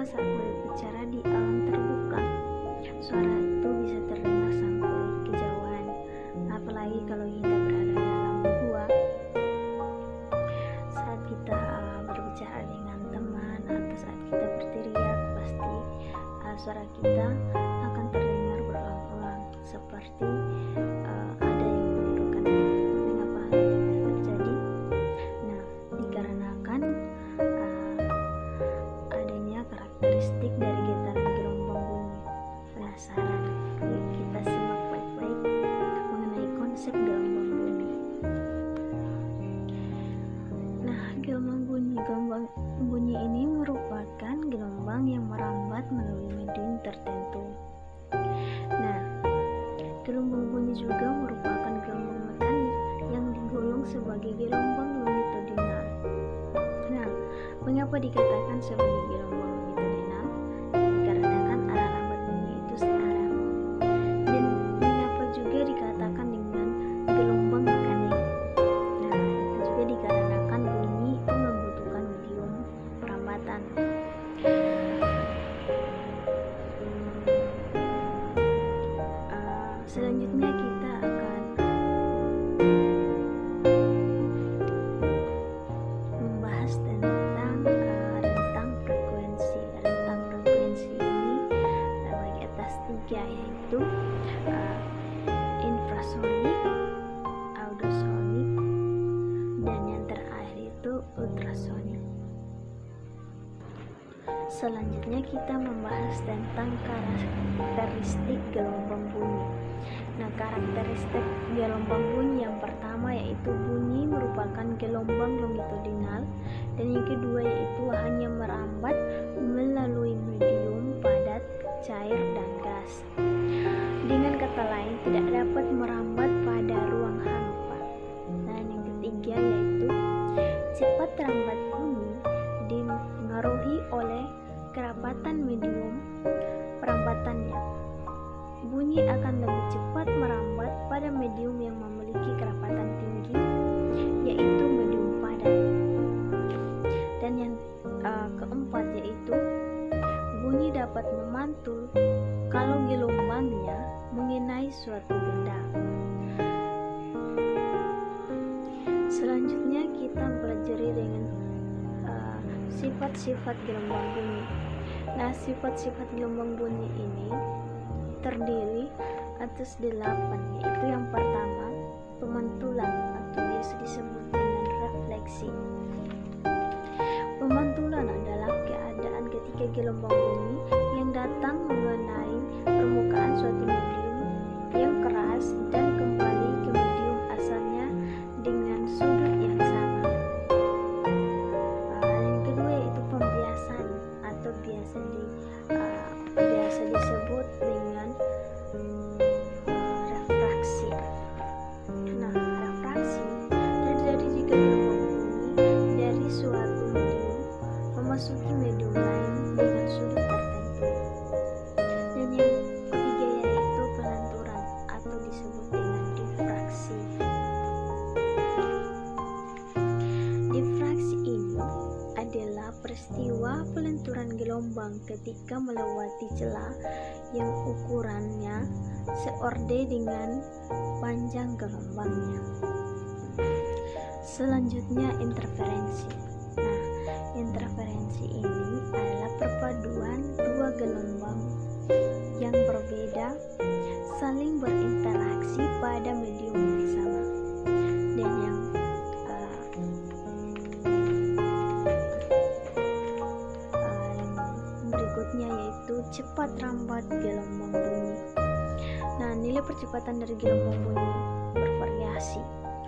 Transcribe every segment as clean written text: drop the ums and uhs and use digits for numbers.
saat berbicara di alam terbuka. Suara itu bisa terdengar sampai kejauhan, apalagi kalau kita berada dalam gua. Saat kita berbicara dengan teman atau saat kita berteriak, pasti suara kita akan terdengar berulang-ulang seperti ada yang menirukan kita. Mengapa hal itu bisa terjadi? Nah, dikarenakan adanya karakteristik dari getaran gelombang bunyi. Penasaran? Yuk kita simak baik-baik mengenai konsep gelombang bunyi. Nah, gelombang bunyi ini merupakan gelombang yang merambat melalui medium tertentu. Nah, gelombang bunyi juga merupakan gelombang mekanik yang digolong sebagai gelombang longitudinal. Nah, mengapa dikatakan sebagai gelombang longitudinal? Dikarenakan arah rambat bunyi itu searah. Dan mengapa juga dikatakan dengan gelombang mekanik? Nah, itu juga dikarenakan bunyi itu membutuhkan medium perambatan. Selanjutnya kita akan membahas tentang rentang frekuensi. Rentang frekuensi ini terbagi atas 3, yaitu infrasonik, audiosonik, dan yang terakhir itu ultrasonik. Selanjutnya kita membahas tentang karakteristik gelombang bunyi. Nah, karakteristik gelombang bunyi yang pertama yaitu bunyi merupakan gelombang longitudinal, dan yang kedua yaitu hanya merambat melalui medium padat, cair, dan gas. Dengan kata lain, tidak dapat merambat pada ruang hampa. Dan yang ketiga yaitu cepat rambat bunyi dipengaruhi oleh kerapatan medium perambatannya. Bunyi akan lebih cepat merambat pada medium yang memiliki kerapatan tinggi, yaitu medium padat. Dan yang keempat yaitu bunyi dapat memantul kalau gelombangnya mengenai suatu benda. Selanjutnya kita pelajari dengan sifat-sifat gelombang bunyi. Nah, sifat-sifat gelombang bunyi ini terdiri atas 8, yaitu yang pertama pemantulan atau biasa disebut dengan refleksi. Pemantulan adalah keadaan ketika gelombang bunyi yang datang mengenai permukaan suatu medium yang keras dan kembali ke medium asalnya dengan sudut yang sama. Yang kedua yaitu pembiasan atau biasa disebut dengan refraksi. Nah, refraksi terjadi jika gelombang bunyi dari suatu medium memasuki medium lain dengan sudut tertentu. Dan yang ketiga yaitu pelanturan atau disebut dengan difraksi. Difraksi ini adalah peristiwa pelenturan gelombang ketika melewati celah yang ukurannya seorde dengan panjang gelombangnya. Selanjutnya interferensi. Nah, interferensi ini adalah perpaduan dua gelombang yang berbeda saling berinteraksi pada medium yang sama. Dan yang berikutnya yaitu cepat rambat gelombang bunyi. Nah, nilai percepatan dari gelombang bunyi bervariasi.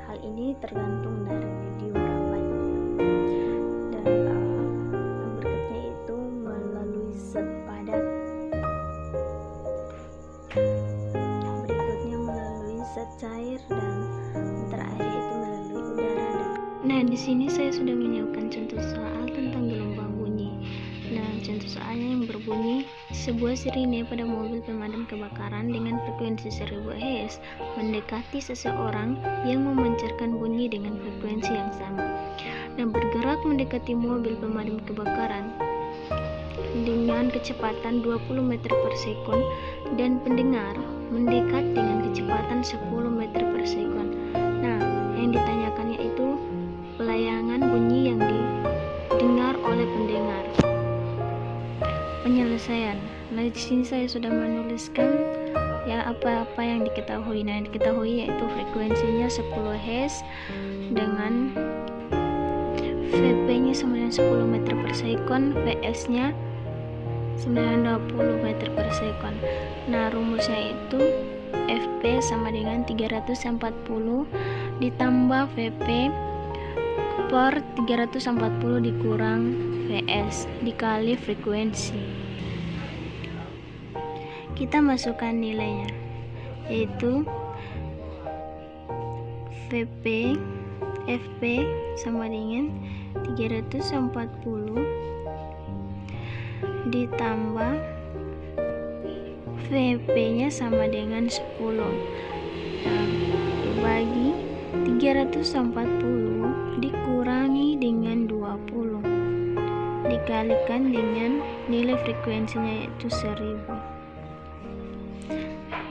Hal ini tergantung dari medium rambat. Dan yang berikutnya itu melalui zat padat. Berikutnya melalui zat cair, dan terakhir itu melalui udara. Nah, di sini saya sudah menyiapkan contoh soal tentang gelombang bunyi. Nah, contoh soalnya yang berbunyi, sebuah sirine pada mobil pemadam kebakaran dengan frekuensi 1000 Hz mendekati seseorang yang memancarkan bunyi dengan frekuensi yang sama. Nah, bergerak mendekati mobil pemadam kebakaran. dengan kecepatan 20 meter per sekon dan pendengar mendekat dengan kecepatan 10 meter per sekon. Nah, yang ditanyakan yaitu pelayangan bunyi yang didengar oleh pendengar. Penyelesaian. Nah, di sini saya sudah menuliskan ya apa-apa yang diketahui. Nah, yang diketahui yaitu frekuensinya 10 Hz dengan VP-nya sama dengan 10 meter per sekon, VS-nya 920 meter per sekon. Nah, rumusnya itu FP sama dengan 340 ditambah VP per 340 dikurang VS dikali frekuensi. Kita masukkan nilainya, yaitu FP sama dengan 340 ditambah VP-nya sama dengan 10. Nah, dibagi 340 dikurangi dengan 20 dikalikan dengan nilai frekuensinya yaitu 1000.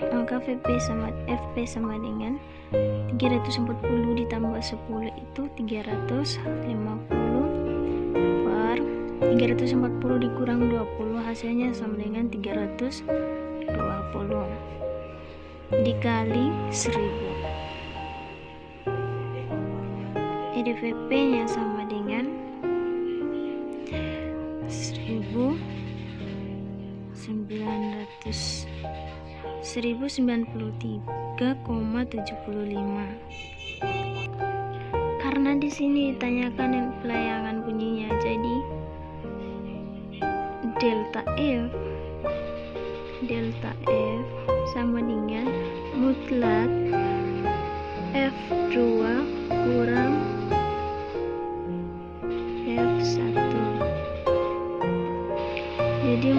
Maka FP sama dengan 340 ditambah 10 itu 350 per 340 dikurang 20 hasilnya sama dengan 320 dikali 1000. EDVP nya sama dengan 1093,75. Karena di sini ditanyakan pelayangan bunyinya, jadi delta F sama dengan mutlak F2 kurang F1. Jadi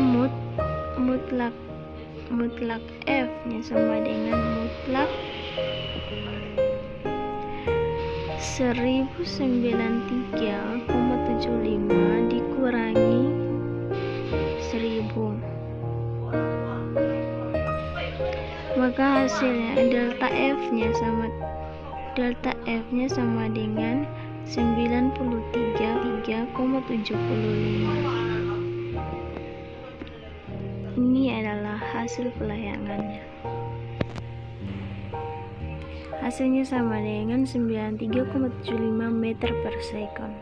mutlak F-nya sama dengan mutlak 1093,75 dikurangi 1000. Maka hasilnya delta F-nya sama dengan 93,75. Ini adalah hasil pelayangannya. Hasilnya sama dengan 93,75 meter per sekon.